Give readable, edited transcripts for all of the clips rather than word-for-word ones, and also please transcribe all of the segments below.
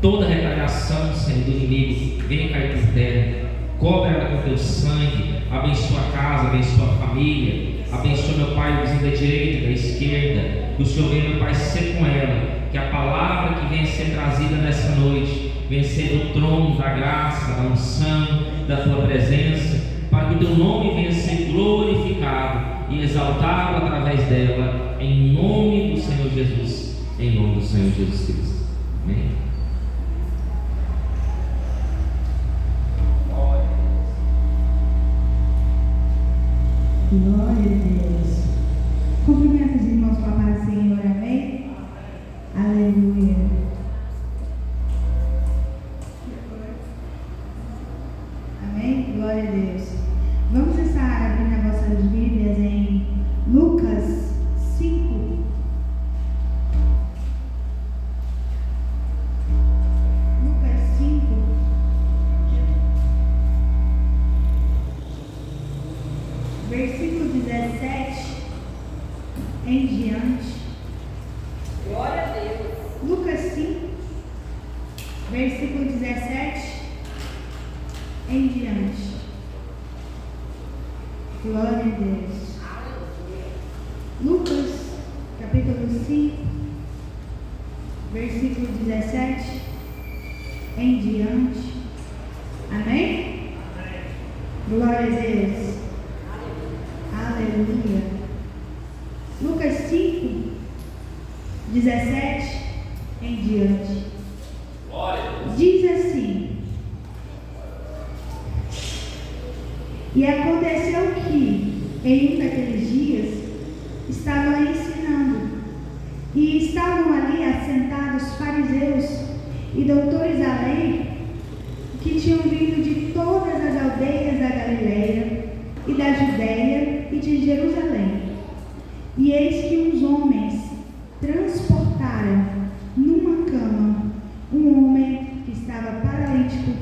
Toda retaliação, Senhor, do inimigo, venha cair por terra. Cobre ela com teu sangue. Abençoa a casa, abençoa a família. Abençoa, meu Pai, o vizinho da direita e da esquerda. Que o Senhor venha, meu Pai, ser com ela. Que a palavra que venha ser trazida nessa noite venha ser do trono da graça, da unção, da tua presença, para que o teu nome venha ser glorificado e exaltado através dela, em nome do Senhor Jesus, em nome do Senhor Jesus Cristo. Amém. Glória a Deus. Cumprimento os irmãos com a paz do Senhor, amém? Aleluia. Amém? Glória a Deus. Vamos estar abrindo as vossas Bíblias em Lucas 5. Lucas 5. Versículo 17 em diante. Glória a Deus. Lucas 5, versículo 17 em diante. Glória a Deus. Lucas, capítulo 5, versículo 17 em diante. Amém? Glória a Deus. Aleluia. Lucas 5, 17 em diante. Diz assim: E aconteceu que, em um daqueles dias, estava ensinando, e estavam ali assentados fariseus e doutores da lei, que tinham vindo de todas as aldeias da Galileia e da Judéia e de Jerusalém. E eis que uns homens transportaram numa cama um homem que estava paralítico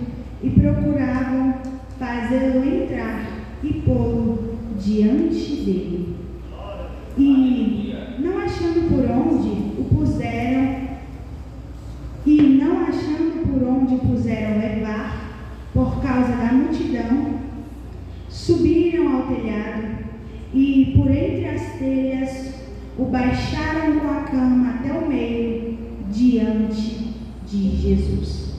e procuravam fazê-lo entrar e pô-lo diante dele. E não achando por onde o puseram levar, por causa da multidão, subiram ao telhado e por entre as telhas o baixaram com a cama até o meio, diante de Jesus.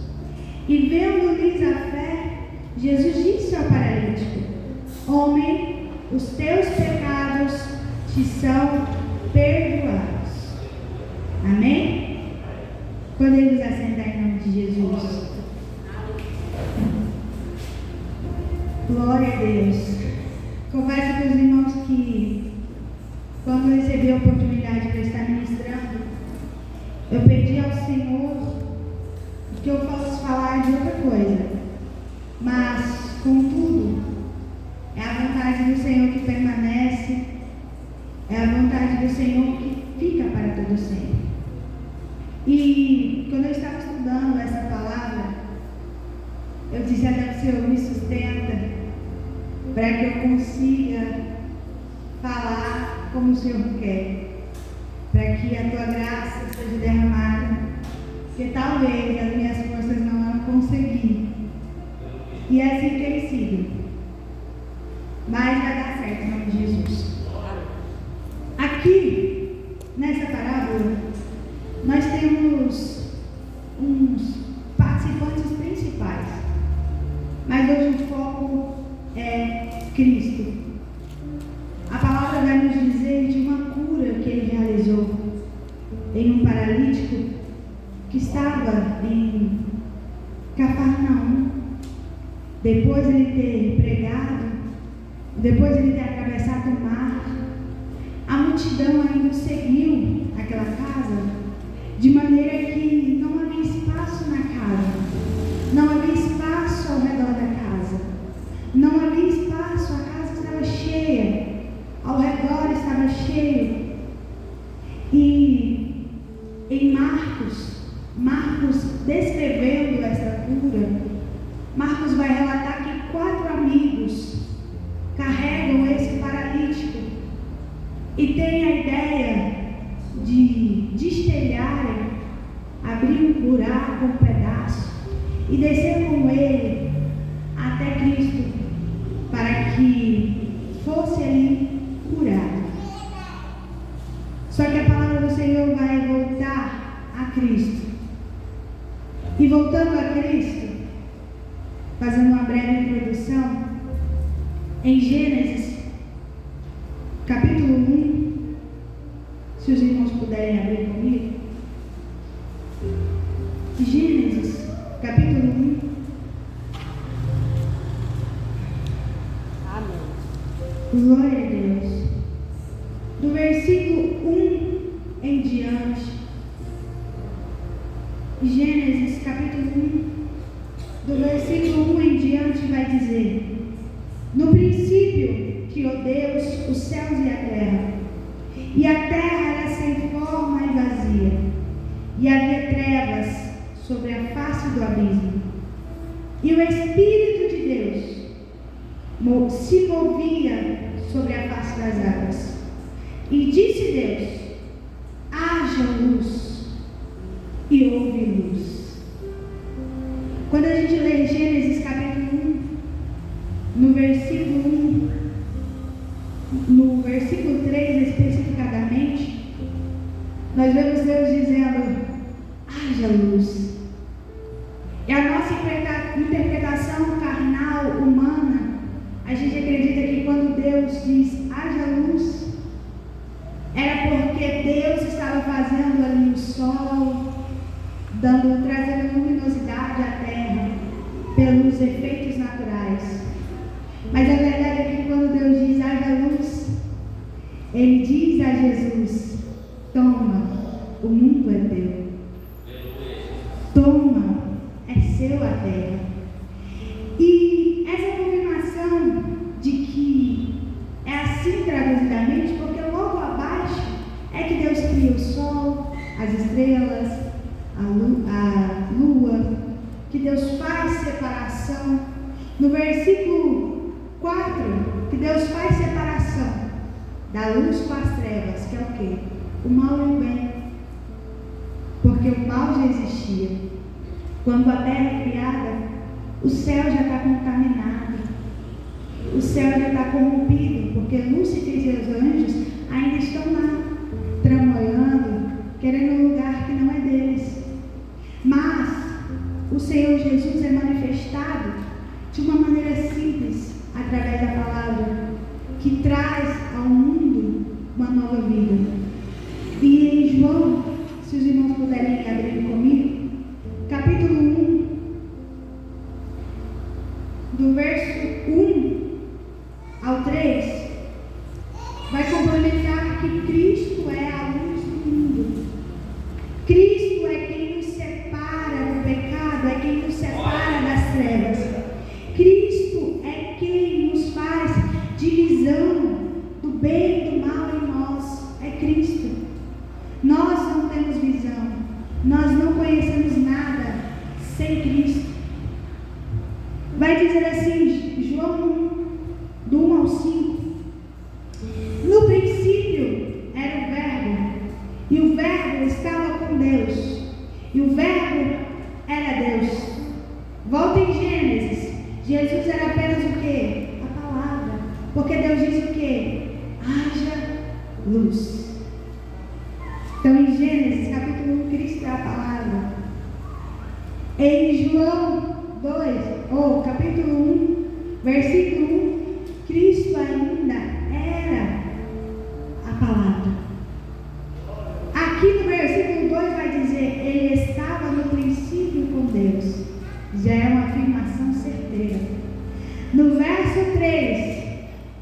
E vendo-lhes a fé, Jesus disse ao paralítico: Homem, os teus pecados te são perdoados. Amém? Podemos assentar em nome de Jesus. Glória a Deus. Converso com os irmãos que, quando eu recebi a oportunidade para estar ministrando, eu pedi ao Senhor que eu fosse falar de outra coisa, mas, contudo, é a vontade do Senhor que permanece, é a vontade do Senhor que fica para todo sempre. E quando eu estava estudando essa palavra, eu disse até que o Senhor me sustenta para que eu consiga falar como o Senhor quer, para que a tua graça seja derramada, porque talvez as minhas forças não vão conseguir. E assim tem sido. Mas vai dar certo em nome de Jesus. Aqui, nessa parábola, nós temos uns participantes principais. Mas hoje o foco é Cristo. A palavra vai nos dizer de uma cura que ele realizou em um paralítico que estava em Cafarnaum. Depois ele ter pregado, depois ele ter atravessado o mar, a multidão ainda seguiu aquela casa, de maneira que não havia espaço na casa, não havia espaço ao redor da casa, não havia espaço, a casa estava cheia, ao redor estava cheio. E em Marcos descrevendo essa cura, Marcos vai relatar que 4 amigos carregam esse paralítico e têm a ideia de destelharem, abrir um buraco, um pedaço, e desceram com ele até Cristo, para que fosse ali curado. Só que a palavra do Senhor vai voltar a Cristo. E voltando a Cristo, fazendo uma breve introdução, em Gênesis, capítulo 1, se os irmãos puderem abrir comigo, Gênesis, capítulo 1, Amém. glória a Deus, do versículo 1 em diante. Gênesis capítulo 1, do versículo 1 em diante, vai dizer: no princípio criou Deus os céus e a terra era sem forma e vazia, e havia trevas sobre a face do abismo, e o Espírito de Deus se movia sobre a face das águas. E disse Deus: haja luz, e houve luz. Quando a gente lê Gênesis capítulo 1, no versículo 3 especificadamente, nós vemos Deus dizendo: haja luz. E a nossa interpretação carnal, humana, a gente acredita que quando Deus diz haja luz, era porque Deus estava fazendo ali o sol, trazendo luminosidade à terra pelos efeitos naturais. Mas a verdade é que quando Deus diz haja luz, Ele diz a Jesus: toma, o mundo é teu. Toma, é seu a terra. E essa confirmação de que é assim traduzidamente, porque logo abaixo é que Deus cria o sol, as estrelas, a lua, que Deus faz separação. No versículo 4, que Deus faz separação da luz com as trevas, que é o quê? O mal e o bem. Porque o mal já existia. Quando a terra é criada, o céu já está contaminado, o céu já está corrompido, porque Lúcifer e seus anjos ainda estão lá, tramoiando, querendo um lugar que não é deles. Mas o Senhor Jesus é manifestado de uma maneira simples, através da palavra, que traz ao mundo uma nova vida. E em João, se os irmãos puderem abrir comigo, capítulo 1, do verso 1 ao 3, vai complementar que Cristo é a luz do mundo. Cristo é quem nos separa do pecado, é quem nos separa das trevas. Cristo é quem nos faz divisão do bem e do mal em nós. É Cristo. Nós não temos visão, nós não conhecemos nada sem Cristo. Vai dizer assim, João 1, do 1 ao 5. No princípio era o Verbo, e o Verbo estava com Deus, e o Verbo era Deus. Volta em Gênesis, Jesus era apenas o quê? A palavra. Porque Deus diz o quê? Haja luz. Então em Gênesis capítulo 1, Cristo é a palavra. Em João 2, capítulo 1, versículo 1, Cristo ainda era a palavra. Aqui no versículo 2 vai dizer: Ele estava no princípio com Deus. Já é uma afirmação certeira. No verso 3,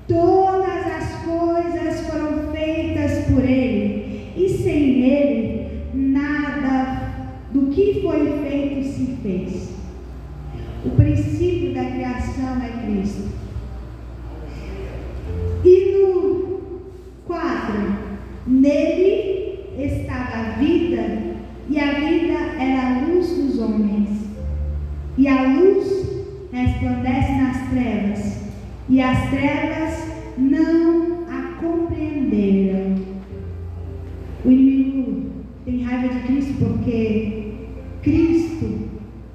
todas as coisas foram feitas por Ele, e sem Ele nada do que foi feito se fez. O princípio da criação é Cristo. E no 4, nele estava a vida, e a vida era a luz dos homens. E a luz resplandece nas trevas, e as trevas não a compreenderam. O inimigo tem raiva de Cristo porque Cristo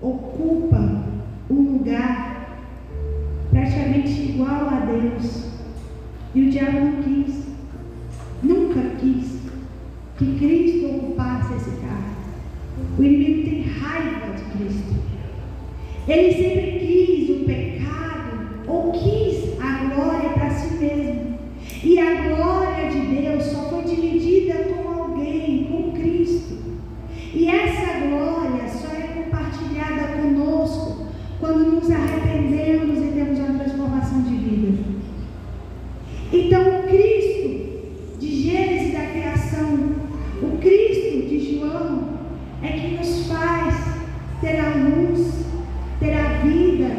ocupa um lugar praticamente igual a Deus. E o diabo não quis, nunca quis que Cristo ocupasse esse cargo. O inimigo tem raiva de Cristo. Ele sempre quis o pecado, ou quis a glória para si mesmo. E a glória de Deus só foi dividida com alguém, com Cristo. E essa glória só é compartilhada conosco quando nos arrependemos e temos uma transformação de vida. Então, o Cristo de Gênesis da criação, o Cristo de João, é que nos faz ter a luz, ter a vida,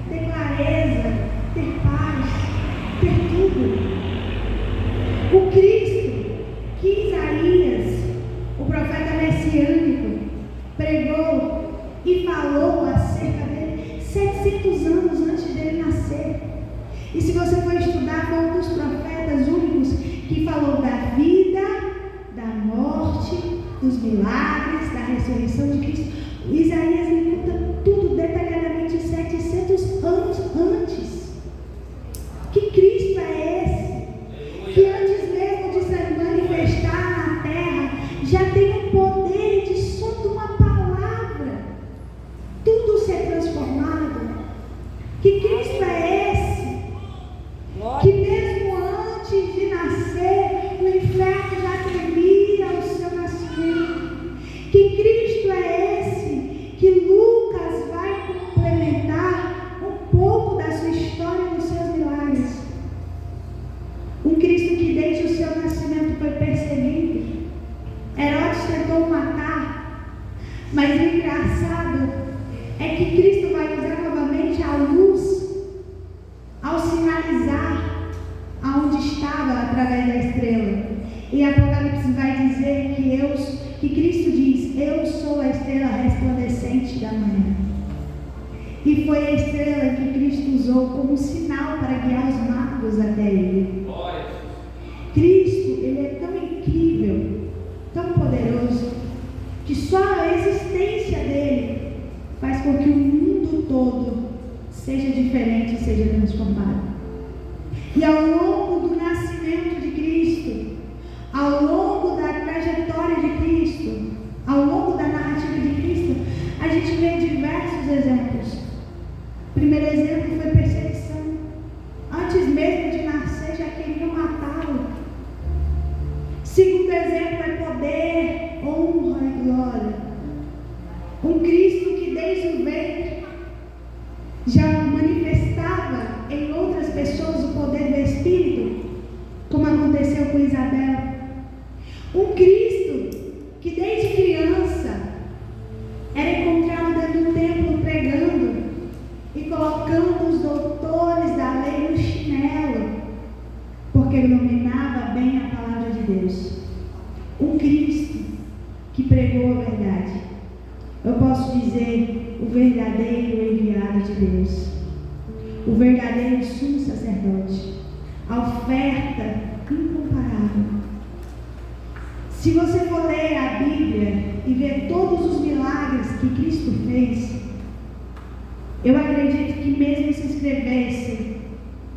ter clareza, ter paz, ter tudo. O Cristo que Isaías, o profeta messiânico, pregou e falou acerca dele 700 anos antes dele nascer. E se você for estudar, foi um dos profetas únicos que falou da vida, da morte, dos milagres, da ressurreição de Cristo. Isaías lhe conta tudo detalhadamente 700 anos antes. Que Cristo é esse? Que antes mesmo de se manifestar na terra, já tem o poder de só de uma palavra tudo ser transformado. Que Cristo é esse? Que mesmo antes de nascer, o inferno já tremia ao seu nascimento. Que Cristo é esse que Lucas vai complementar um pouco da sua história e dos seus milagres. Um Cristo que desde o seu nascimento foi perseguido. Herodes tentou matar, mas o engraçado é que Cristo vai usar novamente a luz ao sinalizar aonde estava através da estrela. E Apocalipse vai dizer que Cristo diz: eu sou a estrela resplandecente da manhã. E foi a estrela que Cristo usou como sinal para guiar os magos até ele. Cristo, ele é tão incrível, tão poderoso, que só a existência dele faz com que o mundo todo seja diferente, seja transformado. E ao longo do nascimento de Cristo, ao longo da trajetória de Cristo, ao longo da narrativa de Cristo, a gente vê diversos exemplos. O primeiro exemplo foi perseguição. Antes mesmo de nascer, já queriam matá-lo. Segundo exemplo é poder, honra e glória. Um Cristo que desde o ventre já manifestava em outras pessoas o poder do Espírito, como aconteceu com Isabel. Um Cristo que desde criança era encontrado dentro do templo pregando e colocando os doutores da lei no chinelo, porque ele dominava bem a palavra de Deus. Um Cristo que pregou a verdade. Eu posso dizer, o verdadeiro enviado de Deus, o verdadeiro sumo sacerdote, a oferta incomparável. Se você for ler a Bíblia e ver todos os milagres que Cristo fez, eu acredito que mesmo se escrevesse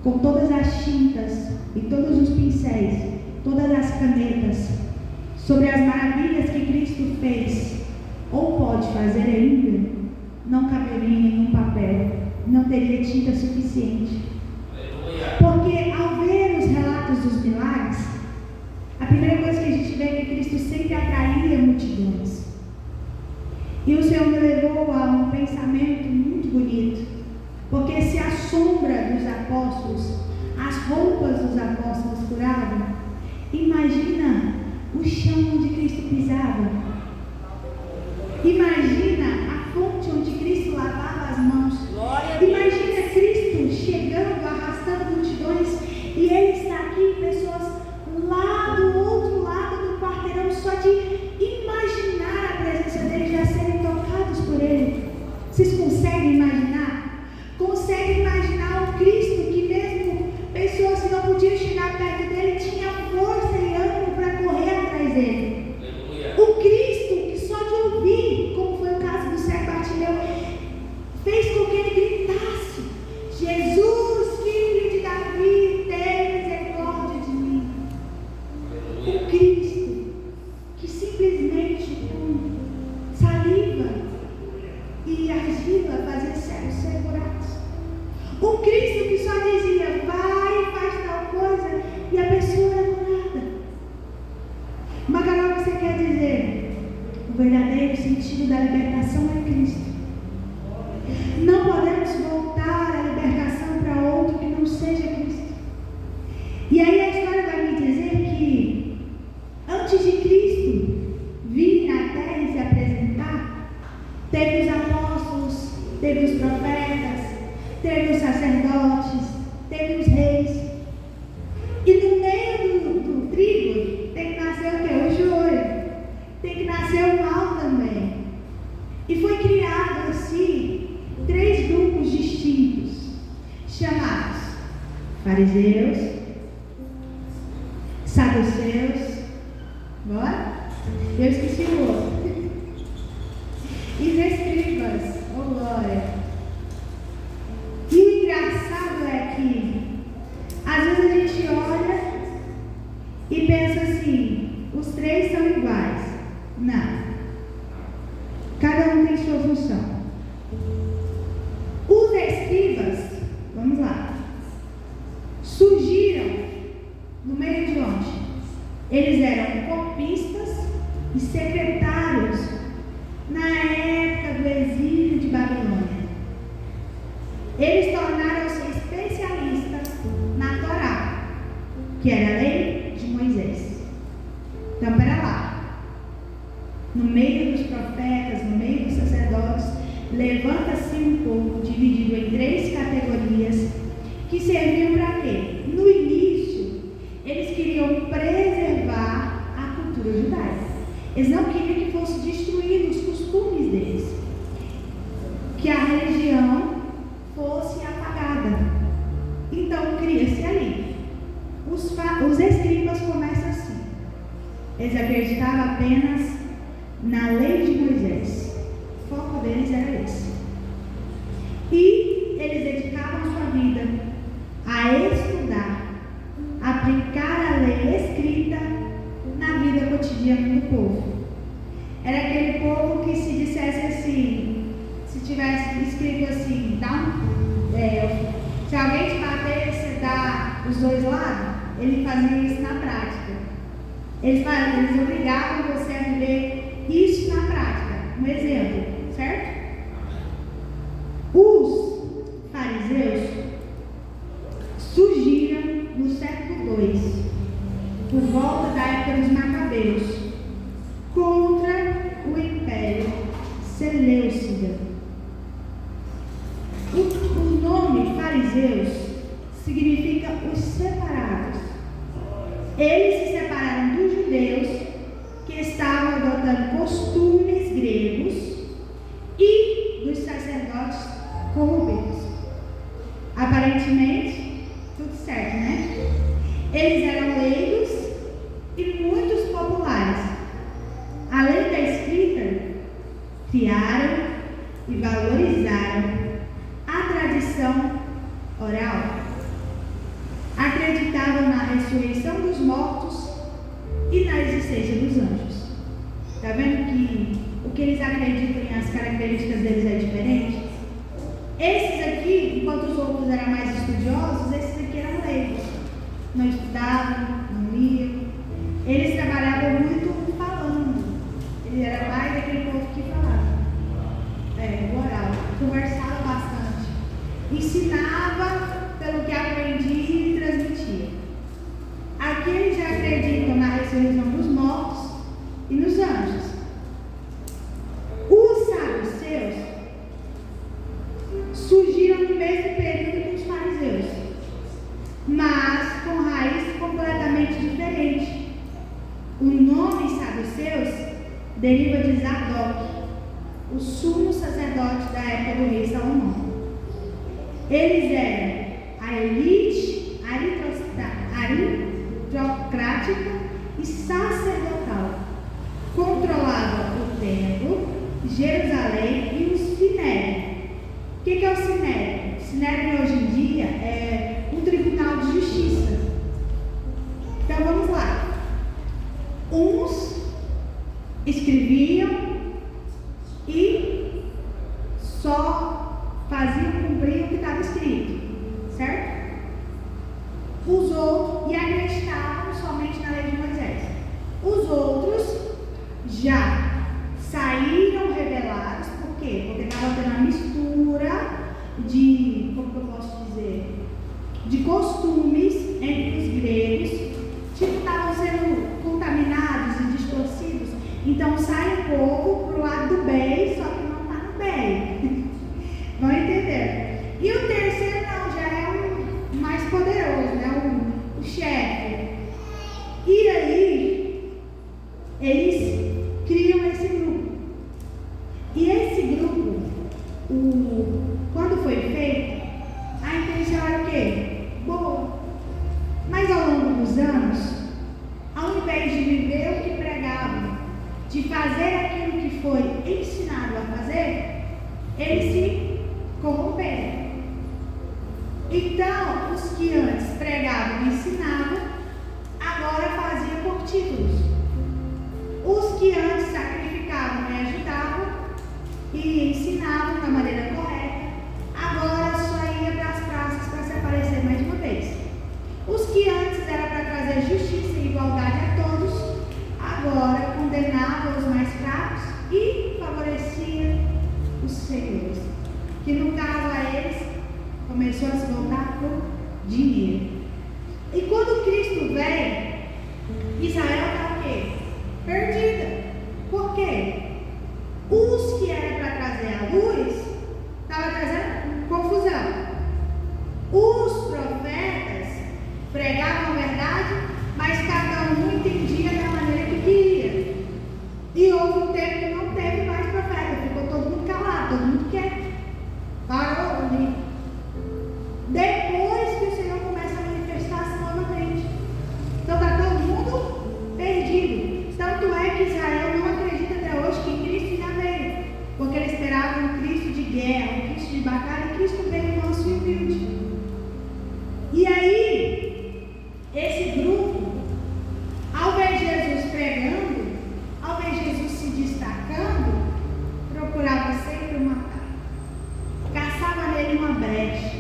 com todas as tintas e todos os pincéis, todas as canetas, sobre as maravilhas que Cristo fez, ou pode fazer ainda, não caberia em nenhum papel, não teria tinta suficiente. Porque ao ver os relatos dos milagres, a primeira coisa que a gente vê é que Cristo sempre atraía multidões. E o Senhor me levou a um pensamento muito bonito, porque se a sombra dos apóstolos, as roupas dos apóstolos curavam, imagina o chão onde Cristo pisava. Imagina a fonte onde Cristo lavava as mãos. Imagina Cristo chegando, arrastando multidões, e Ele está aqui, pessoas lá do outro lado do quarteirão, só de imaginar a presença dEle, já serem tocados por Ele. Vocês conseguem imaginar? Conseguem imaginar o Cristo que mesmo pessoas que não podiam chegar perto dEle, tinha força e ânimo para correr atrás dEle. O Cristo e argila fazia cegos ser curados. O Cristo que só dizia, vai e faz tal coisa, e a pessoa era curada. Macarão, o que você quer dizer? O verdadeiro sentido da libertação é Cristo. Não podemos voltar a libertação para outro que não seja Cristo. E aí a história vai me dizer que antes de Cristo vir na terra e se apresentar, teve os apóstolos, teve os profetas, teve os sacerdotes, teve os reis. E no meio do trigo tem que nascer o quê? O joio. Tem que nascer o mal também. E foi criado assim 3 grupos distintos, chamados fariseus, saduceus, bora? Eu esqueci o outro. E os escribas, oh glória. E o engraçado é que às vezes a gente olha e pensa assim, os 3 são iguais. Não. Cada um tem sua função. Os escribas, vamos lá, surgiram no meio de onde? Eles eram copistas e secretários na época do exílio de Babilônia. Eles tornaram-se especialistas na Torá, que era a lei de Moisés. Então, pera lá. No meio dos profetas, no meio dos sacerdotes, levanta-se um povo dividido em 3 categorias que serviam para quê? No início, eles queriam preservar a cultura judaica. Eles não queriam que fosse destruído os costumes deles, que a religião fosse apagada. Então, cria-se ali. Os escribas começam assim. Eles acreditavam apenas na lei de Moisés. O foco deles era esse. E eles dedicavam sua vida a estudar, aplicar a lei escrita na vida cotidiana do povo. Era aquele povo que, se dissesse assim, se tivesse escrito assim, se alguém te bater, você dá os 2 lados, ele fazia isso na prática. Eles obrigavam você a viver isso na prática. Um exemplo, certo? Os fariseus surgiram no século II, por volta da época dos Macabeus, contra o Império Seleucida. O nome fariseus significa os separados. Eles se separaram dos judeus que estavam adotando costumes gregos e dos sacerdotes corrompidos. Aparentemente, tudo certo, né? Eles eram leigos e muitos populares. Além da escrita, criaram e valorizaram a tradição oral. Acreditavam na ressurreição dos mortos e na existência dos anjos. Está vendo que o que eles acreditam e as características deles é diferente? Esses aqui, enquanto os outros eram mais estudiosos, esses aqui eram leigos. Não estudavam, não liam. Eles trabalhavam muito falando. Ele era mais daquele povo que falava. Oral. Conversava bastante. Ensinava pelo que aprendia e transmitia. Aqui eles já acreditam na ressurreição dos mortos e nos anjos. Os saduceus surgiram no mesmo período que os fariseus, mas com raiz completamente diferente. O nome saduceus deriva de Zadok, o sumo sacerdote da época do rei Salomão. Eles eram a elite aristocrática e sacerdotal. Controlava o templo, Jerusalém e o Sinédrio. O que é o Sinédrio? O Sinédrio hoje em dia é um tribunal de justiça. Então vamos lá. Uns escreviam e só faziam cumprir o que estava escrito, certo? Os outros, e acreditavam somente na lei de Moisés. Os outros já saíram rebelados, por quê? Porque estava tendo uma mistura de, como que eu posso dizer, de costumes entre os gregos, tipo, estavam sendo contaminados e distorcidos. Então sai um pouco pro lado do bem, só que não está no bem. Vão entender? E o terceiro não, já é o mais poderoso, né? O chefe. E aí, eles criam esse grupo. E esse grupo, quando foi feito, a intenção era o quê? Boa. Mas ao longo dos anos, ao invés de viver o que pregavam, de fazer aquilo que foi ensinado a fazer, eles se corromperam. Então, os que antes pregavam e ensinavam, agora faziam por títulos. Os que antes sacrificavam e ajudavam e ensinavam da maneira correta, agora só ia para as praças para se aparecer mais uma vez. Os que antes era para trazer justiça e igualdade a todos, agora condenavam os mais fracos e favorecia os senhores, que no caso a eles começou a se voltar por dinheiro. E quando Cristo veio, Israel está o quê? Perdida. Por quê? Os que eram para trazer a luz estavam trazendo confusão. Os profetas pregavam a verdade, mas cada um entendia da maneira que queria. E houve um tempo que não teve mais profeta, ficou todo mundo calado, todo mundo quieto. Parou ali. Depois que o Senhor começa a manifestar-se novamente. Então está todo mundo perdido. Tanto é que Israel não acredita até hoje que Cristo já veio, porque ele esperava um Cristo de guerra, um Cristo de batalha, e Cristo veio manso e humilde. E aí, esse grupo, ao ver Jesus pregando, ao ver Jesus se destacando, procurava sempre matar. Caçava nele uma brecha,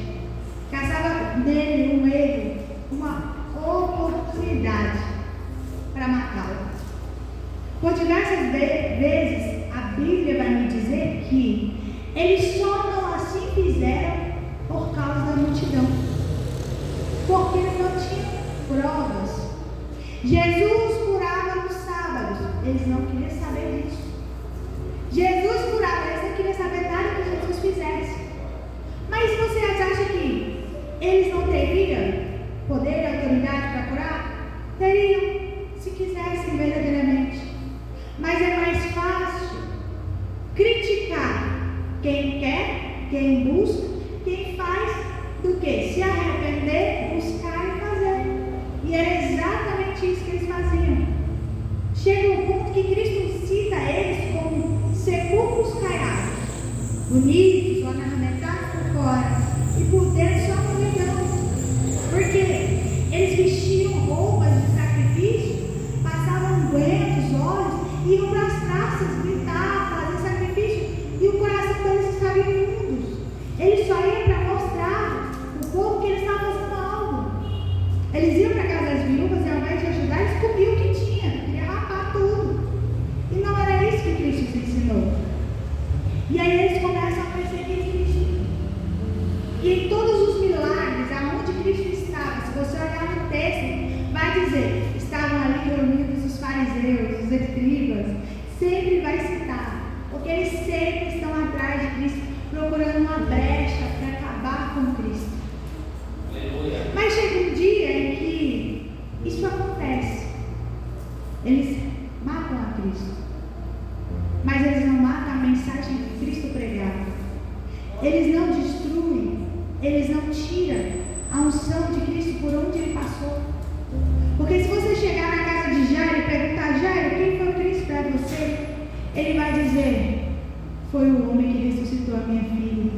caçava nele um erro, uma oportunidade para matá-lo. Por diversas vezes, a Bíblia vai me dizer que eles só não assim fizeram por causa da multidão, porque eles não tinham provas. Jesus curava nos sábados, eles não queriam saber disso. Jesus curava, eles não queriam saber nada que Jesus fizesse. Mas você acha que eles não teriam poder e autoridade para curar? Teriam, se quisessem verdadeiramente. Mas é mais fácil criticar quem quer, quem busca, quem faz, do que se arrepender, buscar e fazer. E era exatamente isso que eles faziam. Chega um ponto que Cristo cita eles como sepulcros caiados, bonitos, ornamentados por fora, e por dentro só multidão. Porque eles vestiam roupas de sacrifício, passavam ungüentos, óleos, iam para as praças gritar, fazer sacrifício, e o coração deles estava imundos. Eles só iam para mostrar o povo que eles estavam fazendo algo. Eles iam para a casa das viúvas e ao invés de ajudar, eles comiam o que tinha, queria rapar tudo. E não era isso que Cristo nos ensinou. E aí eles começam a perseguir Cristo. E em todos os milagres, aonde Cristo estava, se você olhar no texto, vai dizer, estavam ali reunidos os fariseus, os escribas, sempre vai citar, porque eles sempre estão atrás de Cristo, procurando uma brecha para acabar com Cristo. Mas chega um dia em que isso acontece. Eles matam a Cristo, mas eles não matam a mensagem que Cristo pregava. Eles não destruem, eles não tiram a unção de Cristo por onde ele passou. Porque se você chegar na casa de Jairo e perguntar, Jairo, quem foi Cristo para você? Ele vai dizer, foi o homem que ressuscitou a minha filha,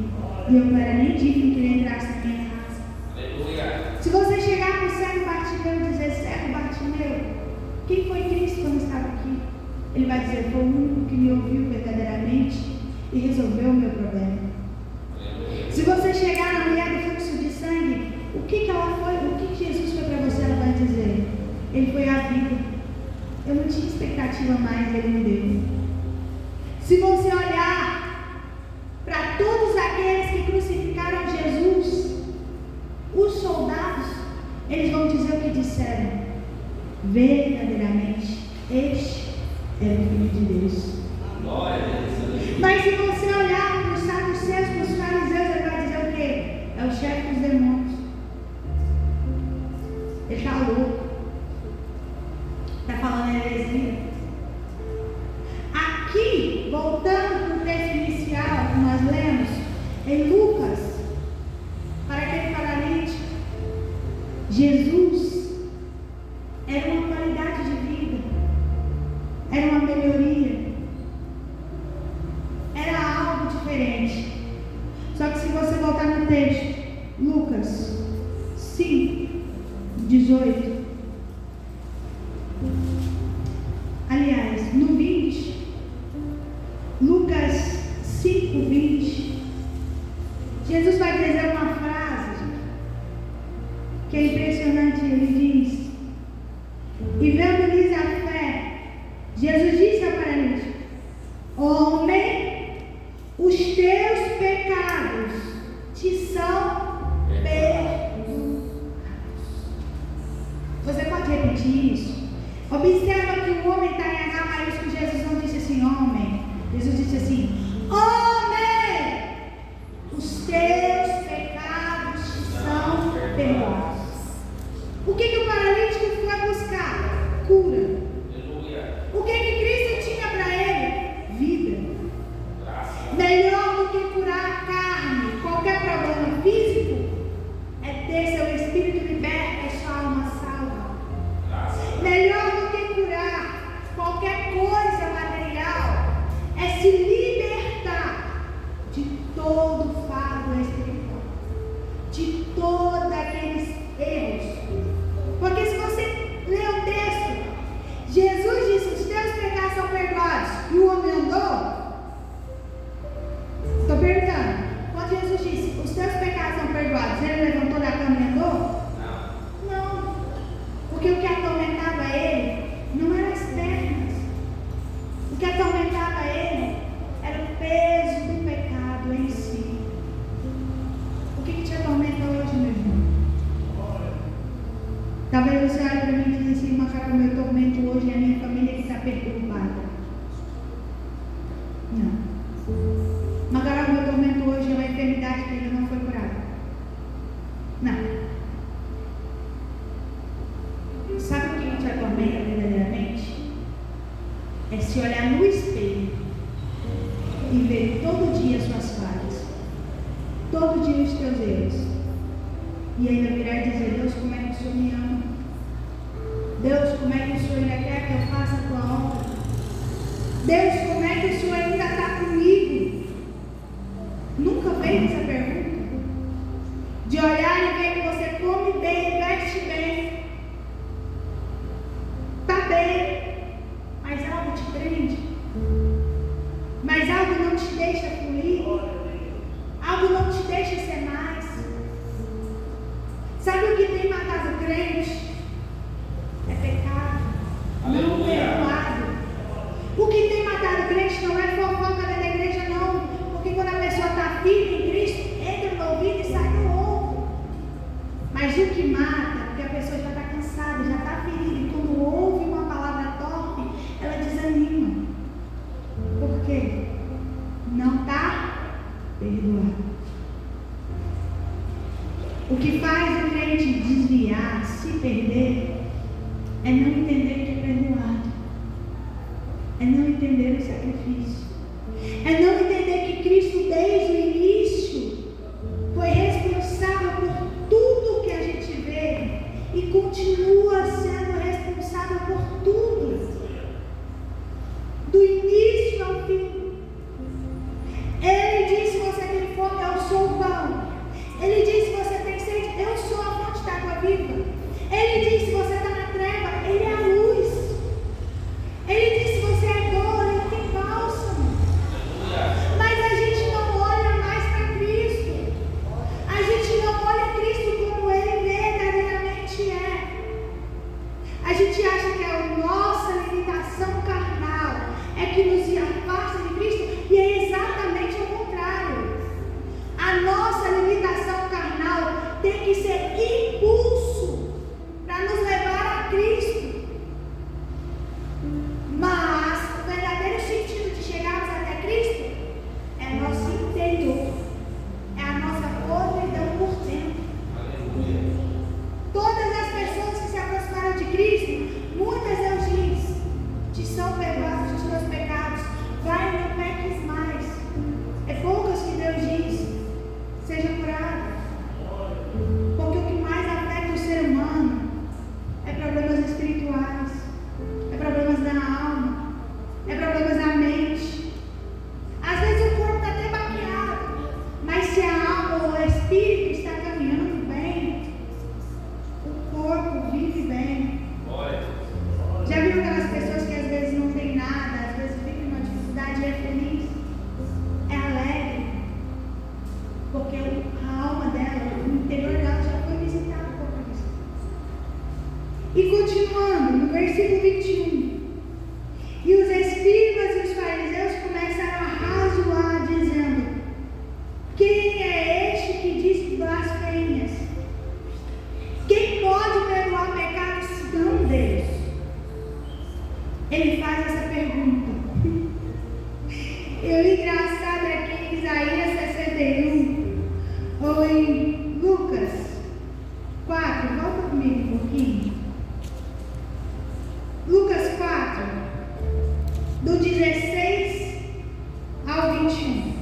e eu não era nem digno que ele entrasse na minha casa. Aleluia. Se você chegar para o cego Bartimeu e dizer, cego Bartimeu, quem foi Cristo quando estava aqui? Ele vai dizer, foi o único que me ouviu verdadeiramente e resolveu o meu problema. tinha expectativa mais, ele me deu. Se você olhar para todos aqueles que crucificaram Jesus, os soldados, eles vão dizer o que disseram: verdadeiramente, este é o Filho de Deus. Glória a Deus. Mas se você olhar para os saduceus, para os fariseus, ele vai dizer o quê? É o chefe dos demônios. Ele está louco. Está falando heresia. Aqui, voltando para o texto inicial que nós lemos, em Lucas, para aquele paralítico, Jesus era uma qualidade de vida, era uma melhoria, era algo diferente. Só que se você voltar no texto, Lucas 5, 18, aliás, no 20, Lucas 5, 20, Jesus vai dizer uma frase que é impressionante. Ele diz: e vendo-lhes a fé, Jesus disse ao paralítico: homem, os teus pecados te são perdoados. Você pode repetir isso? Observa que o homem está em H maiúsculo. Jesus não disse assim, homem. Jesus disse assim, homem, os teus pecados te são perdoados. O que o paralítico foi buscar? Cura. O que Cristo tinha para ele? Vida. Melhor do que curar a carne, qualquer problema físico, é ter seu espírito liberto e sua alma salva. Melhor do que curar qualquer coisa material, é se libertar de todo o fardo espiritual, de todos aqueles erros. Porque se você ler o texto, Jesus disse: os teus pecados são perdoados, e o homem andou. Estou perguntando, quando Jesus disse: os teus pecados são perdoados, ele levantou da cama e andou? Não. Porque o que atormentava ele não eram as pernas. O que atormentava ele era o peso do pecado em si. O que te atormenta hoje, meu irmão? Talvez você olhe para mim e diga assim: Macaco, meu tormento hoje é a minha família que está perturbada. Não. Macaco, meu tormento hoje é uma enfermidade que ainda não foi curada. Não. Sabe o que te atormenta verdadeiramente? É se olhar no espelho e ver todo dia as suas falhas, todo dia os teus erros, e ainda virar e dizer: Deus, como é que o Senhor me ama? Deus, como é que o Senhor ainda quer que eu faça a tua obra? Deus, como é que o Senhor ainda está comigo? Nunca veio essa pergunta? De olhar e ver que você come bem, veste bem, está bem, mas algo te prende, mas algo não te deixa fluir, algo não te deixa ser mais. Sabe o que tem matado o crente? É pecado, não perdoado. O que tem matado o crente não é fofoca da igreja, não. Porque quando a pessoa está firme em Cristo, entra no ouvido e sai no outro. Mas o que mata, porque a pessoa já está cansada, já está ferida, e quando ouve uma palavra torpe, ela desanima. Por quê? Não está perdoado. O que faz o crente desviar, se perder, é não entender que é perdoado, é não entender o sacrifício, é não entender que Cristo desde o início foi responsável por tudo que a gente vê e continua sendo responsável por tudo, do início ao fim. Ele disse: você tem fome, eu sou o pão. Ele disse: você tem sede, eu sou a fonte da água viva. Ele disse: você está na treva, ele é a luz. Ele disse: você é dor, ele tem bálsamo. 61, ou em Lucas 4, volta comigo um pouquinho. Lucas 4, do 16 ao 21.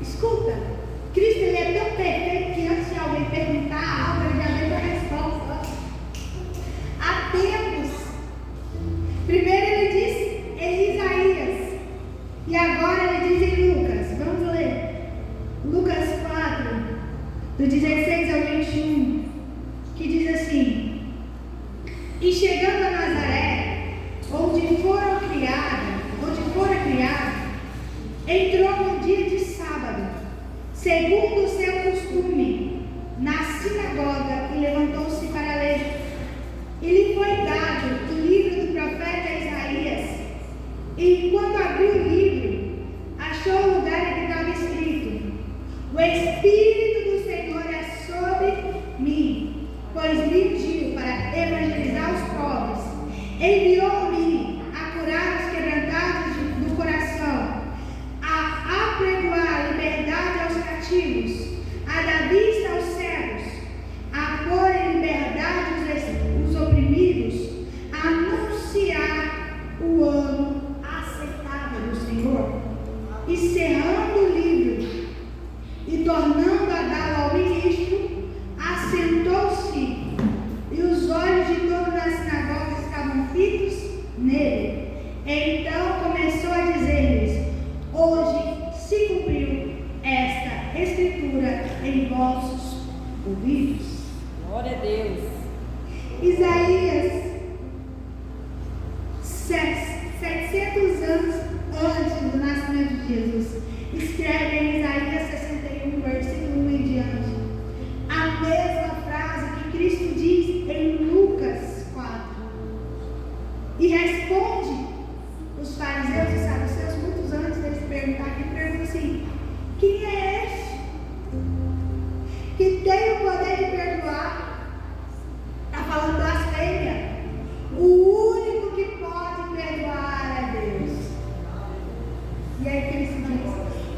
Escuta, Cristo ele é tão perfeito que antes de alguém perguntar algo, ele já deu a resposta. Há tempos, primeiro ele disse em Isaías, e agora ele diz em Lucas. Vamos ler Lucas 4, do 16 ao 21, que diz assim: e chegando a Nazaré, onde fora criado, entrou no dia de sábado, segundo o seu costume, na sinagoga, e levantou-se para ler. E lhe foi dado o livro do profeta Isaías. E enquanto abriu o livro, achou o lugar em que estava escrito: o Espírito do Senhor é sobre mim, pois me ungiu para evangelizar os pobres, enviou-me a curar os quebrantados do coração, a apregoar liberdade aos cativos, a dar vista aos cegos, a pôr em liberdade os oprimidos, a anunciar o ano aceitável do Senhor. E cerrando o livro e tornando a dá-lo ao ministro, assentou-se, e os olhos de todos na sinagoga estavam fitos nele. Então começou a dizer-lhes: hoje se cumpriu esta escritura em vossos ouvidos. Glória a Deus. Isaías, 700 anos antes do nascimento de Jesus, escreve em Isaías 61, versículo 1 em diante, a mesma frase que Cristo diz em Lucas 4. E responde os fariseus e saduceus, muitos antes deles perguntarem, que perguntam assim: quem é este que tem o poder de perdoar? Está falando blasfêmia. O único que pode perdoar é Deus. E aí Cristo diz: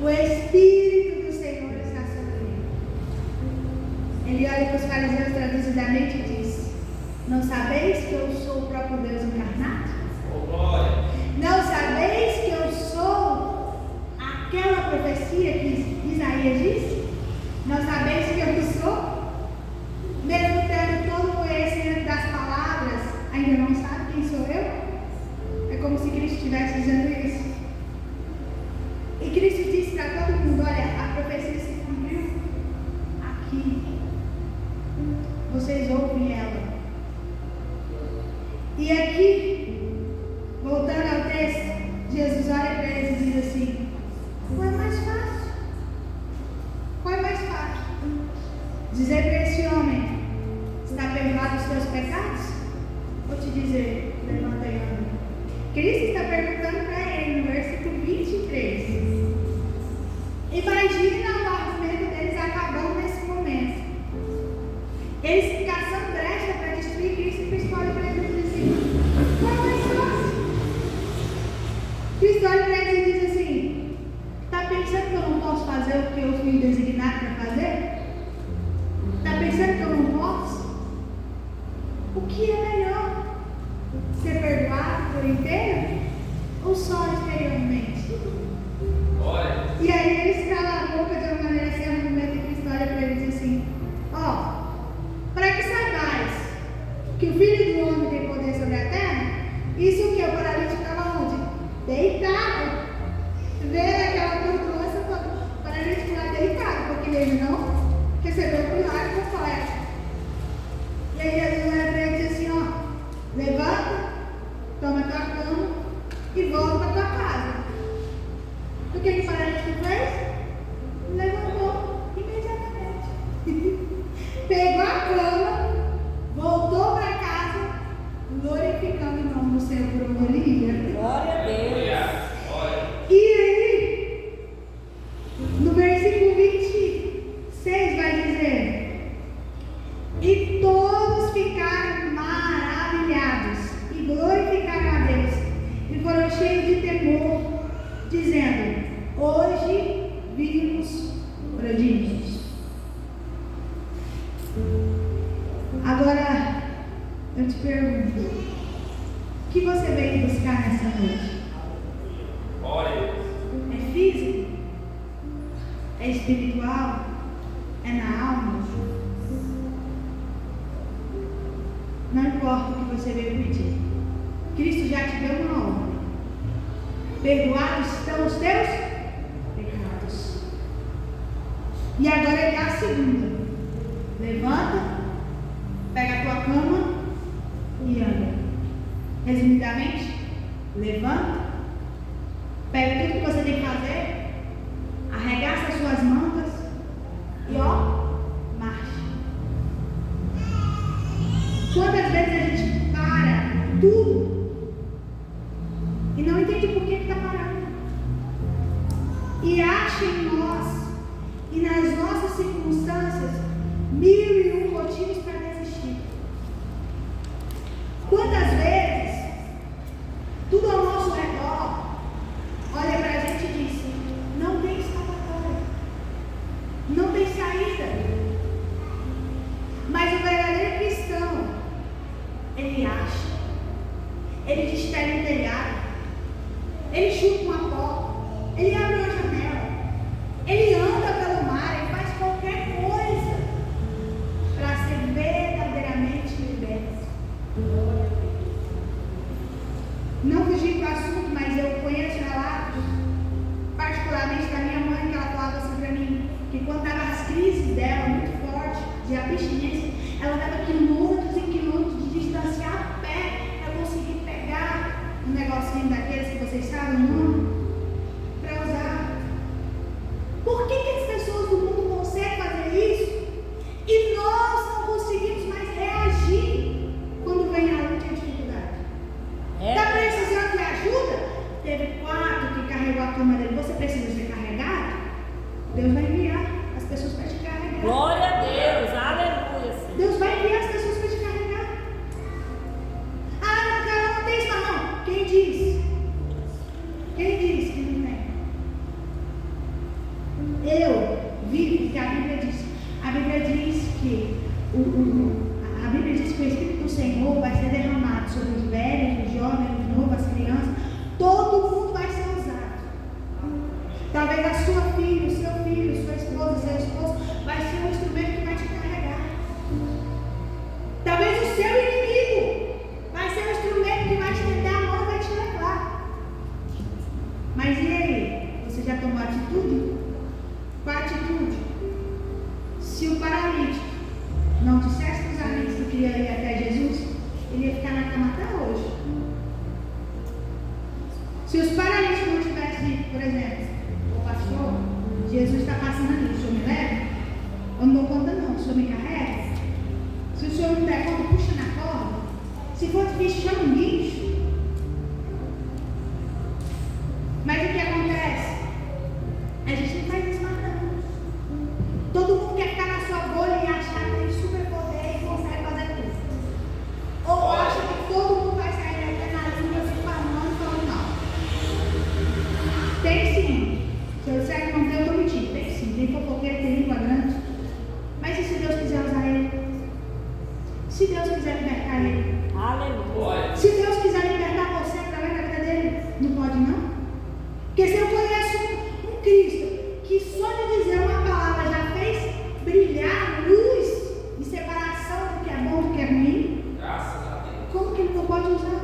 o Espírito do Senhor está sobre mim. Ele olha para os fariseus traduzidamente e diz: não sabeis que eu sou o próprio Deus encarnado? Não sabeis que eu sou aquela profecia que Isaías disse? Não sabeis que eu sou? Mesmo tendo todo o conhecimento das palavras, ainda não sabe quem sou eu? É como se Cristo estivesse dizendo isso. E Cristo disse para todo mundo: olha, a profecia se cumpriu aqui. Vocês ouvem ela. E aqui, voltando ao texto, Jesus olha para eles e diz assim: qual é mais fácil? Qual é mais fácil? Dizer para esse homem: está perdoado os teus pecados? Ou te dizer: levanta e anda? Cristo está perguntando para ele no versículo 23. Imagina o argumento deles acabando nesse momento. Eles caçando brecha para destruir Cristo. Cristo olha para eles e diz assim: qual é mais fácil? Cristo olha para eles e diz assim: está pensando que eu não posso fazer o que eu fui designado para fazer? Está pensando que eu não posso? O que é melhor? Ser perdoado por inteiro ou só exteriormente? E aí eles calam a boca de uma maneira sem argumento, e Cristo olha para eles e diz assim: ó, para que saibais que o Filho do Homem tem poder sobre a terra, isso que o paralítico estava onde? Deitado. Vendo aquela turbulência, o paralítico lá deitado, porque ele não recebeu o milagre completo. E aí Jesus olha para ele e diz assim: ó, levanta, toma tua cama e volta para tua casa. O que o paralítico fez? Levantou imediatamente. Pegou a cama, voltou para casa, glorificando o nome do Senhor por onde ele ia. Glória a Deus. E aí, no versículo 26 vai dizer: e todos ficaram maravilhados e glorificaram a Deus, e foram cheios de temor, dizendo: hoje vimos veio buscar nessa noite? É físico? É espiritual? É na alma? Não importa o que você veio pedir. Cristo já te deu uma ordem. Perdoados estão os teus pecados. E agora ele dá a segunda. Levanta, pega a tua cama e anda. Resumidamente, levanta, pega tudo que você tem que fazer, arregaça as suas mantas e marcha. Quantas vezes a gente para tudo e não entende por que está parado? E acha em nós e nas nossas circunstâncias 1001 motivos para desistir. Quantas vezes tudo ao nosso redor olha para a gente e diz: não tem escapatória, não tem saída. Mas o verdadeiro cristão, ele acha, ele destela um telhado, ele chuta uma porta, ele abre uma janela, ele anda pelo mar, ele faz qualquer coisa para ser verdadeiramente liberto. Não fugindo do assunto, mas eu conheço relatos, particularmente da minha mãe, que ela falava assim para mim, que quando estava as crises dela muito fortes, de abstinência, ela dava quilômetros e quilômetros de distância a pé para conseguir pegar um negocinho daqueles que vocês sabem, não? Para usar. Por que as pessoas do mundo conseguem fazer isso e nós não conseguimos mais reagir quando vem a luta e a dificuldade? Está precisando de ajuda? Teve 4 que carregou a cama dele. Você precisa ser carregado? Deus vai enviar as pessoas para te carregar. Glória a Deus, aleluia. Senhor. Deus vai enviar as pessoas para te carregar. Ah, cara, não tem isso não. Quem diz? Quem diz que não tem? Eu vi que a Bíblia diz. A Bíblia diz que a Bíblia diz que o Espírito do Senhor vai ser derramado sobre os velhos, os jovens, os novos, as crianças. Todo mundo vai ser usado. Talvez a sua filha, o seu filho, sua esposa, seu esposo vai ser um instrumento que vai te carregar. Talvez o seu inimigo vai ser um instrumento que vai te tentar a mão e vai te levar. Mas e aí? Você já tomou atitude? Qual a atitude? Se o paralítico não dissesse para os amigos que queria ir até Jesus, ele ia ficar na cama até hoje. Se os paralíticos não tivessem dito, por exemplo, o pastor, Jesus está passando ali, o senhor me leva? Eu não dou conta não, o senhor me carrega? Se o senhor não der conta, puxa na corda. Se for difícil, chama um guincho. Mas o que acontece? A gente não faz isso mais não. Todo mundo quer ficar na sua bolha e achar que tem superpoder e consegue fazer tudo. Ou acha que todo mundo vai sair daqui na língua se falando e falando mal. Tem sim. Se eu disser que não tem, eu estou mentindo. Tem sim. Tem fofoqueiro, tem língua grande. Mas e se Deus quiser usar ele? Se Deus quiser libertar ele? Aleluia. Se Deus quiser libertar você através da vida dele, não pode não? Porque se eu conheço um Cristo que só de dizer uma palavra já fez brilhar luz e separação do que é bom do que é ruim, Graças a Deus. como que ele não pode usar?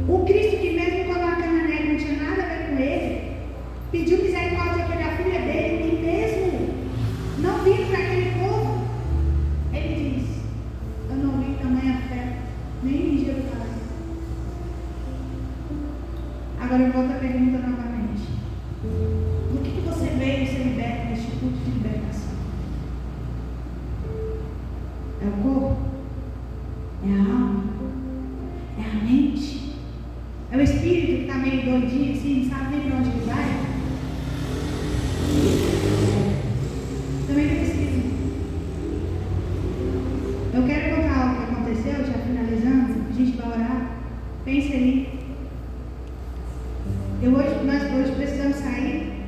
O Cristo que mesmo quando a cana negra não tinha nada a ver com ele, pediu misericórdia para a filha dele e mesmo não vindo para aquele povo, ele diz: eu não vi tamanha fé nem em Jerusalém. Agora eu volto a pergunta novamente: do que você veio ser liberto neste culto de libertação? É o corpo? É a alma? É a mente? É o espírito que está meio doidinho assim, não sabe nem para onde ele vai? Também precisa. Eu quero contar algo que aconteceu, já finalizando, a gente vai orar. Pense aí. Nós hoje precisamos sair.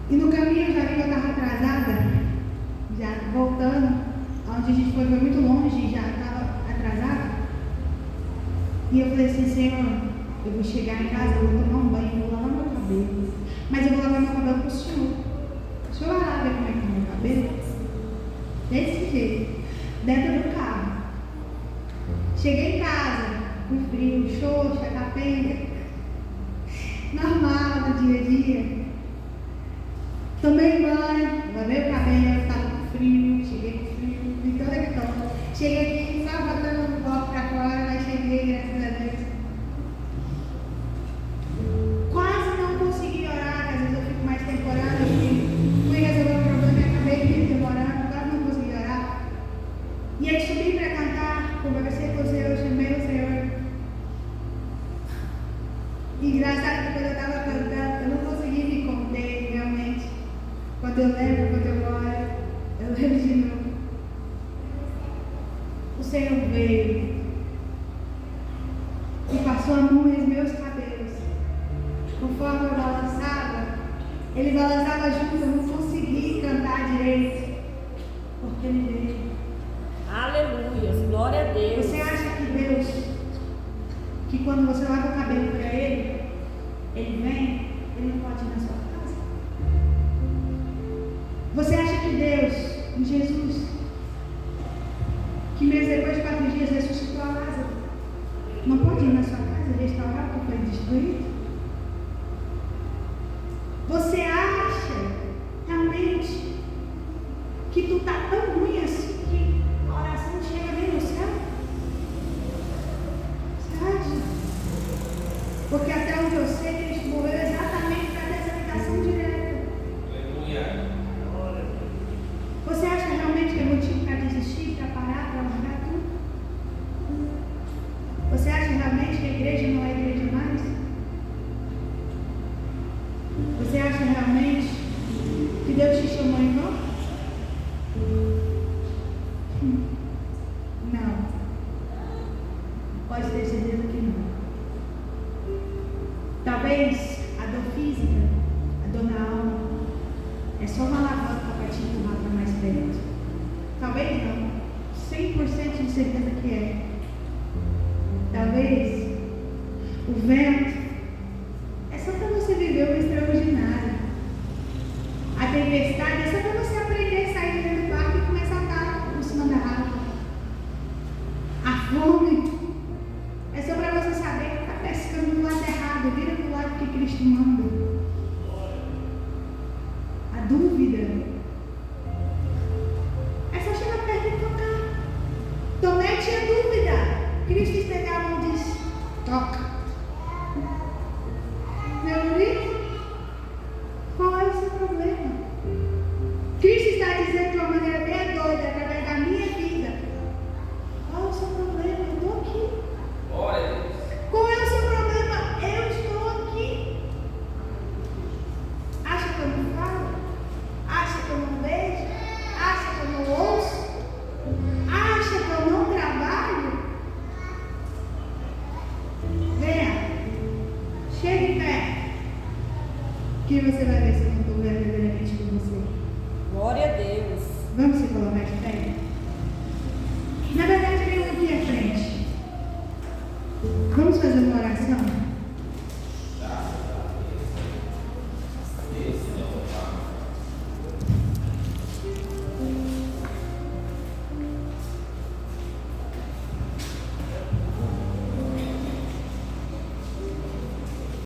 E no caminho eu já vi que eu estava atrasada, já voltando, onde a gente foi muito longe e já estava atrasada. E eu falei assim, Senhor, eu vou chegar em casa, eu vou tomar um banho, vou lavar meu cabelo. Mas eu vou lavar meu cabelo para o Senhor. O Senhor vai lá ver como é que é meu cabelo? Desse jeito, dentro do carro. Cheguei em casa, com frio, xoxa, capenga, normal no dia a dia. Tomei banho, lavei o cabelo, estava com frio, cheguei com frio, de toda a história. Cheguei aqui só botando um copo para fora, mas cheguei, graças a Deus. Quase não consegui orar, às vezes eu fico mais temporada, fui resolver um problema e acabei demorando, quase não consegui orar. E aí subi para cantar, conversei com o Senhor, chamei o Senhor. E engraçado que quando eu estava cantando, eu não consegui me conter realmente. Quando eu lembro, quando eu olho, eu lembro de novo. O Senhor veio e passou a mão nos meus cabelos. Conforme eu balançava, ele balançava junto, eu não consegui cantar direito, porque ele veio. Aleluia, glória a Deus. Você acha que Deus, que quando você lava o cabelo para ele vem, ele não pode ir na sua casa? Você acha que Deus, em Jesus, que mesmo depois de 4 dias ressuscitou a Lázaro, não pode ir na sua casa restaurar o que foi destruído? Você acha realmente que tu está tão ruim assim que a oração não chega nem no céu? Você acha? Porque até onde eu sei, Cristo morreu exatamente para ter essa ligação direta. Aleluia. Você acha realmente que é motivo para desistir, para parar, para largar tudo? Você acha realmente que a igreja não é igreja mais? Você acha realmente que Deus te chamou em vão? Não. Pode ter certeza que não. Talvez a dor física, a dor na alma, é só uma alavanca para te empurrar para mais perto. Talvez não. 100% de certeza que é. Talvez o vento é só para você viver o extraordinário. A tempestade é só para você aprender a sair dentro do barco e começar a andar por cima da água. A fome é só para você saber que está pescando do lado errado, vira do lado que Cristo manda. A dúvida é só chegar perto e tocar. Tomé tinha dúvida. Cristo estendeu a mão e disse: toca. Meu amigo, qual é o seu problema? Cristo está dizendo de uma maneira bem doida, através da minha vida: qual é o seu problema? Eu estou aqui. Glória a Deus. Qual é o seu problema? Eu estou aqui. Acha que eu não falo? Acha que eu não vejo? Acha que eu não ouço? Acha que eu não trabalho? Venha, chegue perto, que você vai ver se eu não estou verdadeiramente com você. Glória a Deus. Vamos se colocar de pé? Na verdade, vem aqui à frente. Vamos fazer uma oração?